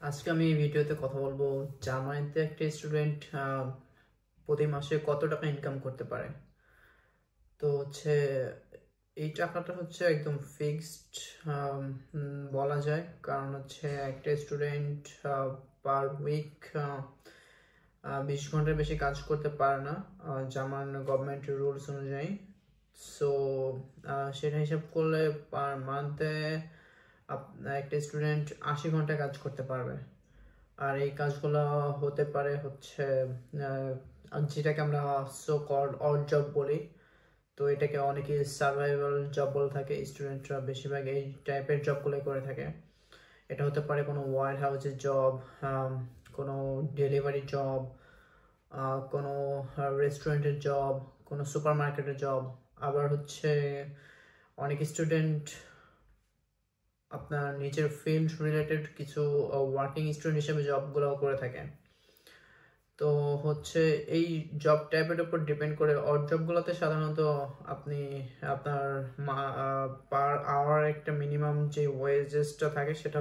আজকে আমি এই ভিডিওতে কথা বলবো জার্মানিতে একটা স্টুডেন্ট প্রতি মাসে কত টাকা ইনকাম করতে পারে। তো এই টাকাটা একদম ফিক্সড বলা যায়, কারণ একটা স্টুডেন্ট পার উইক 20 ঘন্টার বেশি কাজ করতে পারে না জার্মান গভর্নমেন্টের রুলস অনুযায়ী। সো সেটা হিসাব করলে পার মান্থে একটা স্টুডেন্ট 80 ঘন্টা কাজ করতে পারবে। আর এই কাজগুলো হতে পারে যেটাকে আমরা সো কল্ড অড জব বলি। তো এটাকে অনেকে সার্ভাইভাল জব বলে থাকে। স্টুডেন্টরা বেশিরভাগ এই টাইপের জবগুলো করে থাকে। এটা হতে পারে কোনো ওয়ার হাউসের জব, কোনো ডেলিভারি জব, কোনো রেস্টুরেন্টের জব, কোনো সুপার মার্কেটের জব। আবার অনেক স্টুডেন্ট আপনার নিজের ফিল্ড রিলেটেড কিছু ওয়ার্কিং স্টুডেন্ট হিসেবে জবগুলো করে থাকে। তো এই জব টাইপের উপর ডিপেন্ড করে। অড জবগুলোতে সাধারণত আপনি আপনার পার আওয়ার একটা মিনিমাম যে ওয়েজেসটা থাকে সেটা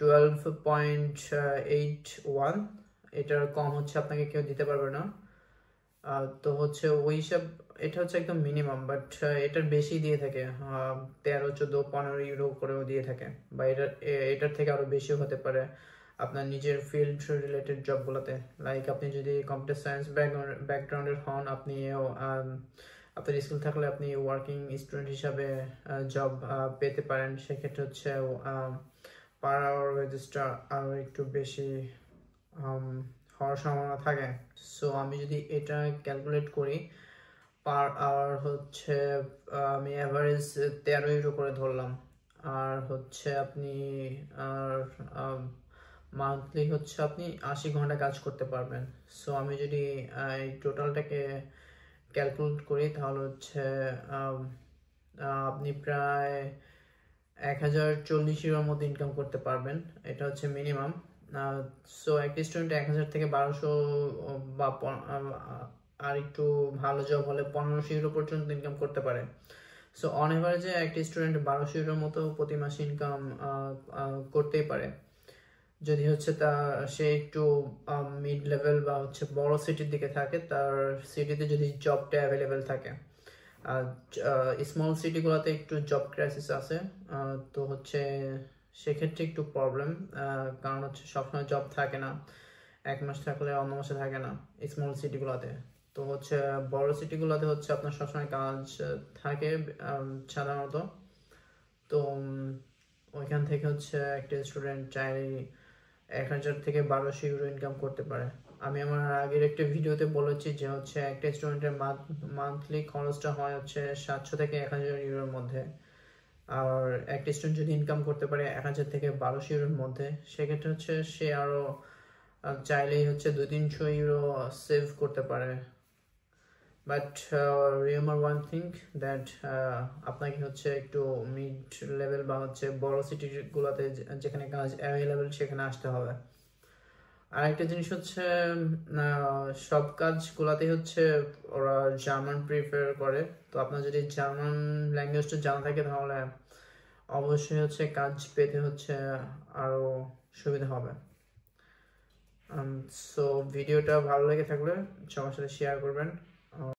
12.81। এটার কম আপনাকে কেউ দিতে পারবে না। তো ওই হিসাব, এটা একদম মিনিমাম, বাট এটার বেশি দিয়ে থাকে। 13, 14, 15 ইউরো করেও দিয়ে থাকে, বা এটার থেকে আরো বেশি হতে পারে আপনার নিজের ফিল্ড রিলেটেড জবগুলোতে। লাইক আপনি যদি কম্পিউটার সায়েন্স ব্যাকগ্রাউন্ডের হন, আপনার স্কিল থাকলে আপনি ওয়ার্কিং স্টুডেন্ট হিসাবে জব পেতে পারেন। সেক্ষেত্রে পার আওয়ার ওয়েজেসটা আরও একটু বেশি হওয়ার সম্ভাবনা থাকে। সো আমি যদি এটা ক্যালকুলেট করি, পার আওয়ার আমি অ্যাভারেজ 13 ইউরো করে ধরলাম। আর আপনি আর মান্থলি আপনি 80 ঘন্টা কাজ করতে পারবেন। সো আমি যদি এই টোটালটাকে ক্যালকুলেট করি, তাহলে আপনি প্রায় 1040 ইউরোর মধ্যে ইনকাম করতে পারবেন। এটা মিনিমাম। সো একটা স্টুডেন্ট 1000 থেকে 1200 বা আর একটু ভালো জব হলে 1500 ইউরো পর্যন্ত ইনকাম করতে পারে। সো অন এভারেজে একটা স্টুডেন্ট 1200 ইউরোর মতো প্রতি মাসে ইনকাম করতেই পারে, যদি সে একটু মিড লেভেল বা বড় সিটির দিকে থাকে, তার সিটিতে যদি জবটা অ্যাভেলেবেল থাকে। আর স্মল সিটিগুলোতে একটু জব ক্রাইসিস আছে। তো সেক্ষেত্রে একটু প্রবলেম, কারণ সবসময় জব থাকে না। এক মাস থাকলে অন্য মাসে থাকে না স্মল সিটিগুলোতে। তো বড় সিটিগুলোতে আপনার সবসময় কাজ থাকে সাধারণত। তো ওইখান থেকে একটা স্টুডেন্ট চাইলে 1000 থেকে 1200 ইউরো ইনকাম করতে পারে। আমি আমার আগের একটা ভিডিওতে বলেছি যে একটা স্টুডেন্টের মান্থলি খরচটা হয় 700 থেকে 1000 ইউরোর মধ্যে। আর একটা স্টুডেন্ট যদি ইনকাম করতে পারে 1000 থেকে 1200 ইউরোর মধ্যে, সেক্ষেত্রে সে আরো চাইলেই 200-300 ইউরো সেভ করতে পারে। But remember one thing, that আপনাকে একটু মিড লেভেল বা বড় সিটিগুলোতে যেখানে কাজ অ্যাভেলেবেল সেখানে আসতে হবে। আরেকটা জিনিস সব কাজগুলোতেই ওরা জার্মান প্রিফার করে। তো আপনার যদি জার্মান ল্যাঙ্গুয়েজটা জানা থাকে, তাহলে অবশ্যই কাজ পেতে আরো সুবিধা হবে। সো ভিডিওটা ভালো লেগে থাকলে সবার সাথে শেয়ার করবেন।